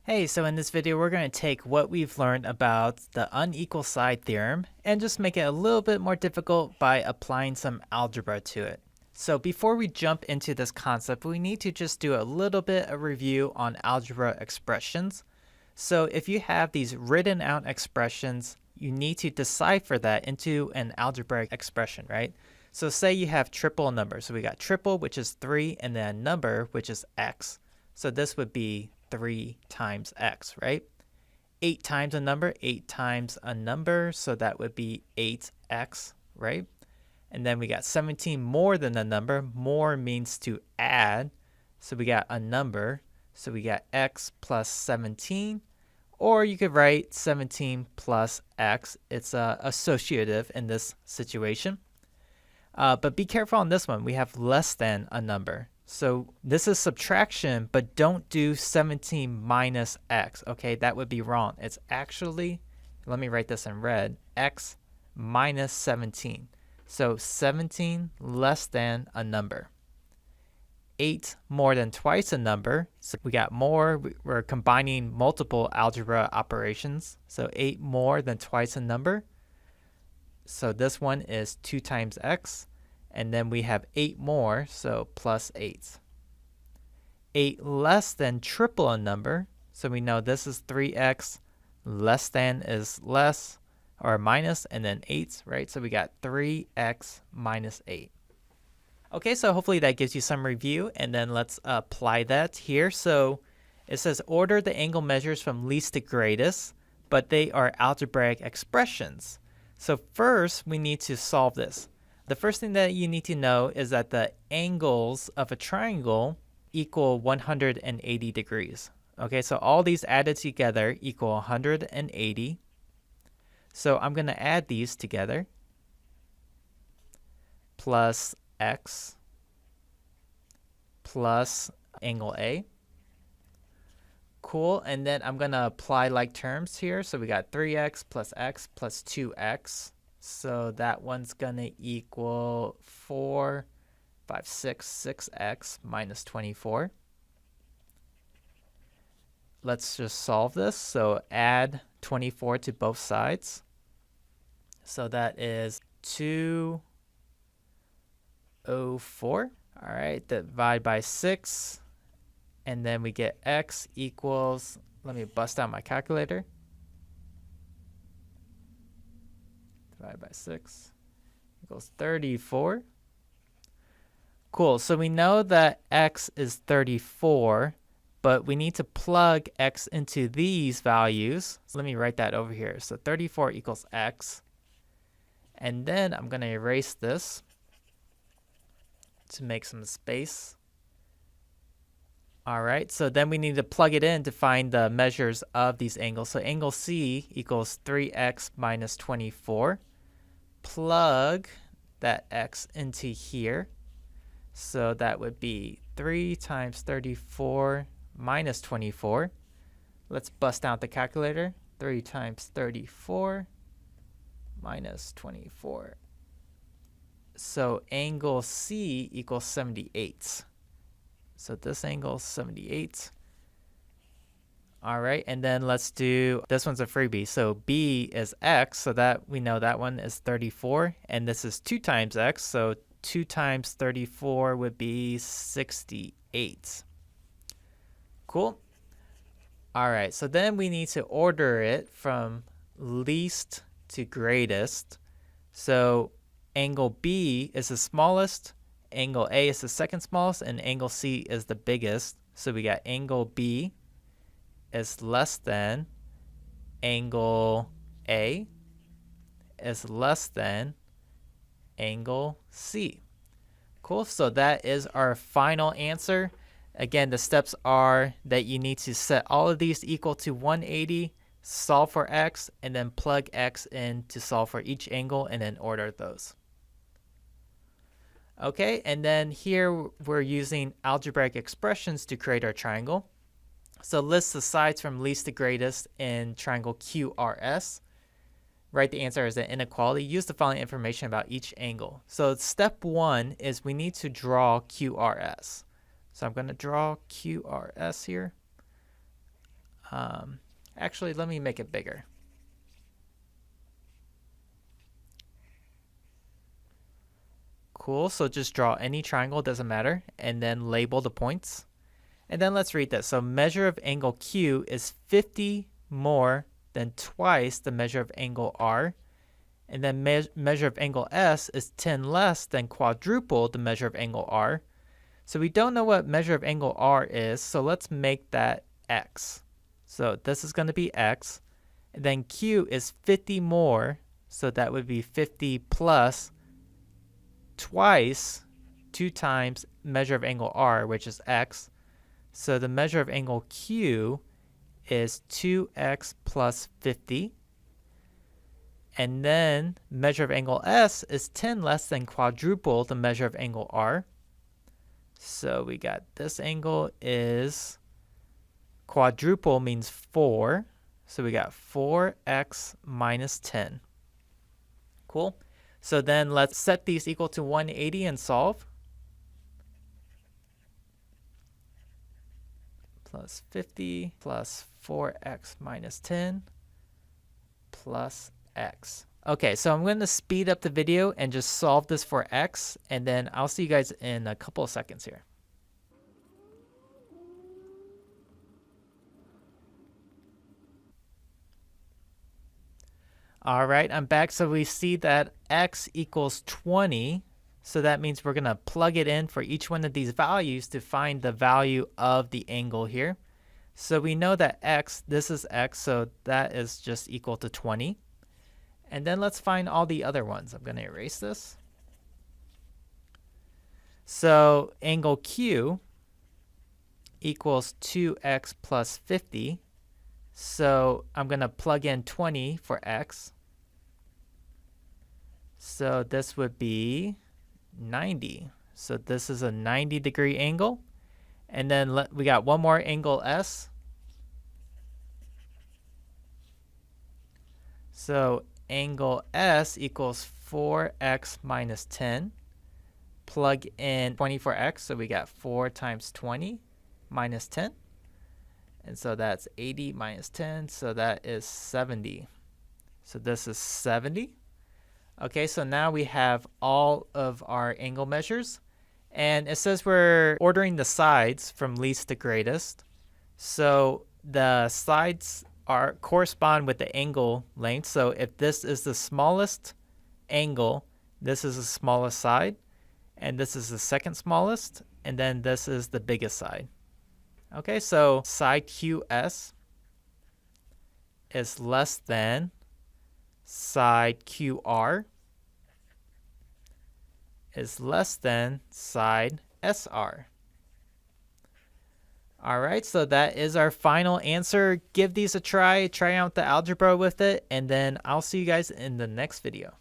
Hey, so in this video, we're going to take what we've learned about the unequal side theorem and just make it a little bit more difficult by applying some algebra to it. So before we jump into this concept, we need to just do a little bit of review on algebra expressions. So if you have these written out expressions, you need to decipher that into an algebraic expression, right? So say you have triple numbers. So we got triple, which is 3, and then a number, which is x. So this would be 3 times x, right? 8 times a number, 8 times a number, so that would be 8x, right? And then we got 17 more than a number. More means to add, so we got a number, so we got x plus 17. Or you could write 17 plus x. It's associative in this situation. But be careful on this one. We have less than a number. So this is subtraction, but don't do 17 minus x. Okay, that would be wrong. It's actually, let me write this in red, x minus 17. So 17 less than a number. 8 more than twice a number. So we got more. We're combining multiple algebra operations. So 8 more than twice a number. So this one is 2 times x. And then we have 8 more, so plus 8. 8 less than triple a number. So we know this is 3x. Less than is less or minus, and then 8, right? So we got 3x minus 8. Okay, so hopefully that gives you some review. And then let's apply that here. So it says order the angle measures from least to greatest, but they are algebraic expressions. So first, we need to solve this. The first thing that you need to know is that the angles of a triangle equal 180 degrees. Okay, so all these added together equal 180. So I'm going to add these together. Plus x plus angle A. Cool, and then I'm going to apply like terms here. So we got 3x plus x plus 2x. So that one's going to equal 4, 5, 6, 6x minus 24. Let's just solve this. So add 24 to both sides. So that is 204. All right, divide by 6. And then we get x equals, let me bust out my calculator. Divided by 6 equals 34. Cool, so we know that x is 34, but we need to plug x into these values. So let me write that over here. So 34 equals x. And then I'm going to erase this to make some space. All right, so then we need to plug it in to find the measures of these angles. So angle C equals 3x minus 24. Plug that x into here. So that would be 3 times 34 minus 24. Let's bust out the calculator. 3 times 34 minus 24. So angle C equals 78. So this angle is 78. All right, and then let's do, this one's a freebie. So B is x, so that we know that one is 34. And this is 2 times x, so 2 times 34 would be 68. Cool. All right, so then we need to order it from least to greatest. So angle B is the smallest, angle A is the second smallest, and angle C is the biggest. So we got angle B is less than angle A is less than angle C. Cool, so that is our final answer. Again, the steps are that you need to set all of these equal to 180, solve for x, and then plug x in to solve for each angle, and then order those. Okay, and then here we're using algebraic expressions to create our triangle. So list the sides from least to greatest in triangle QRS. Write the answer as an inequality. Use the following information about each angle. So step 1 is we need to draw QRS. So I'm going to draw QRS here. Actually, let me make it bigger. Cool, so just draw any triangle, doesn't matter, and then label the points. And then let's read this. So measure of angle Q is 50 more than twice the measure of angle R. And then measure of angle S is 10 less than quadruple the measure of angle R. So we don't know what measure of angle R is, so let's make that X. So this is going to be X. And then Q is 50 more, so that would be 50 plus twice, 2 times measure of angle R, which is X. So the measure of angle Q is 2x plus 50. And then measure of angle S is 10 less than quadruple the measure of angle R. So we got this angle is quadruple means 4. So we got 4x minus 10. Cool. So then let's set these equal to 180 and solve. Plus 50 plus 4x minus 10 plus x. Okay, so I'm going to speed up the video and just solve this for x, and then I'll see you guys in a couple of seconds here. All right, I'm back. So we see that x equals 20. So that means we're going to plug it in for each one of these values to find the value of the angle here. So we know that x, this is x, so that is just equal to 20. And then let's find all the other ones. I'm going to erase this. So angle Q equals 2x plus 50. So I'm going to plug in 20 for x. So this would be 90. So this is a 90-degree angle. And then we got one more angle S. So angle S equals 4x minus 10. Plug in 20 for x, so we got 4 times 20 minus 10. And so that's 80 minus 10, so that is 70. So this is 70. Okay, so now we have all of our angle measures. And it says we're ordering the sides from least to greatest. So the sides correspond with the angle length. So if this is the smallest angle, this is the smallest side. And this is the second smallest. And then this is the biggest side. Okay, so side QS is less than side QR is less than side SR. All right, so that is our final answer. Give these a try out the algebra with it, and then I'll see you guys in the next video.